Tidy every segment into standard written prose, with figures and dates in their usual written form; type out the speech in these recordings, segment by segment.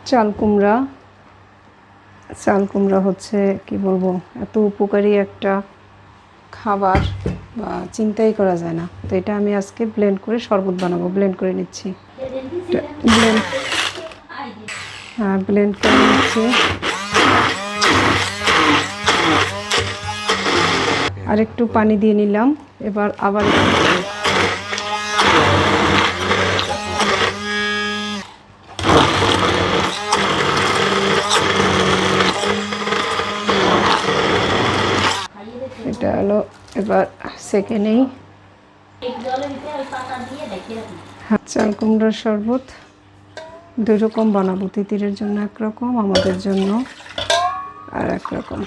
চাল কুমড়া। চাল কুমড়া হচ্ছে কি বলবো, এত উপকারী একটা খাবার বা চিন্তাই করা যায় না। তো এটা আমি আজকে ব্লেন্ড করে শরবত বানাবো। ব্লেন্ড করে নিচ্ছি, ব্লেন্ড করে নিচ্ছি। আর একটু পানি দিয়ে নিলাম। এবার আবার এটা হলো, এবার সেকে নেই। চাল কুমড়ার শরবত দুই রকম বানাবো, তিতিরের জন্য একরকম, আমাদের জন্য আর একরকম।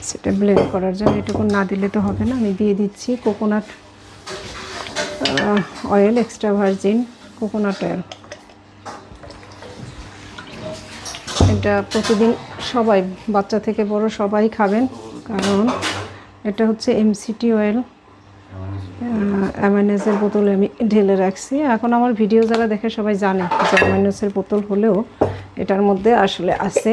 সেটা ব্লেন্ড করার জন্য এটুকু না দিলে তো হবে না। আমি দিয়ে দিচ্ছি coconut oil, extra virgin coconut oil. এটা প্রতিদিন সবাই, বাচ্চা থেকে বড় সবাই খাবেন, কারণ এটা হচ্ছে এমসিটি অয়েল। অ্যামাইনাসের বোতলে আমি ঢেলে রাখছি। এখন আমার ভিডিও যারা দেখে সবাই জানে যে অ্যামাইনাসের বোতল হলেও এটার মধ্যে আসলে আছে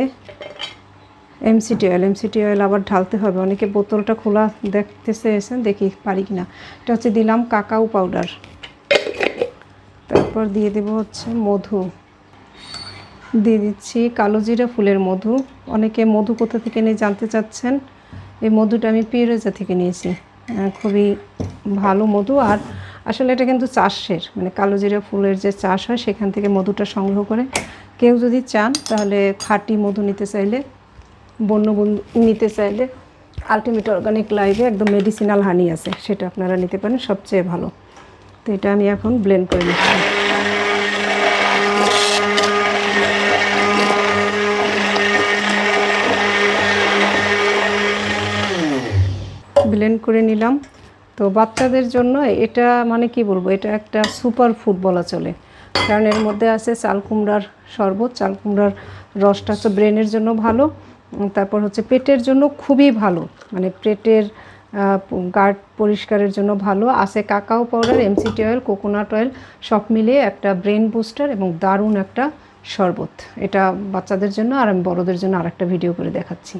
এমসিটি অয়েল। এমসিটি অয়েল আবার ঢালতে হবে। অনেকে বোতলটা খোলা দেখতেছে, এসেন দেখি পারি কিনা। এটা হচ্ছে দিলাম কাকাও পাউডার। তারপর দিয়ে দেব হচ্ছে মধু, দিয়ে দিচ্ছি কালো জিরা ফুলের মধু। অনেকে মধু কোথা থেকে নিয়ে জানতে চাচ্ছেন। এই মধুটা আমি পিরোজা থেকে নিয়েছি, খুবই ভালো মধু। আর আসলে এটা কিন্তু চাষের, মানে কালো জিরা ফুলের যে চাষ হয় সেখান থেকে মধুটা সংগ্রহ করে। কেউ যদি চান তাহলে খাঁটি মধু নিতে চাইলে, বন্য নিতে চাইলে আলটিমেট অর্গানিক লাইভে একদম মেডিসিনাল হানি আছে, সেটা আপনারা নিতে পারেন, সবচেয়ে ভালো। তো এটা আমি এখন ব্লেন্ড করে নিচ্ছি। ব্লেন্ড করে নিলাম। তো বাচ্চাদের জন্য এটা মানে কি বলবো, এটা একটা সুপার ফুড বলা চলে, কারণ এর মধ্যে আছে চাল কুমড়ার শরবত। চাল কুমড়ার রসটা হচ্ছে ব্রেনের জন্য ভালো, তারপর হচ্ছে পেটের জন্য খুবই ভালো, মানে পেটের গাট পরিষ্কারের জন্য ভালো। আছে cacao powder, MCT oil, coconut oil, সব মিলিয়ে একটা ব্রেন বুস্টার এবং দারুণ একটা শরবত। এটা বাচ্চাদের জন্য, আর আমি বড়দের জন্য আরেকটা ভিডিও করে দেখাচ্ছি।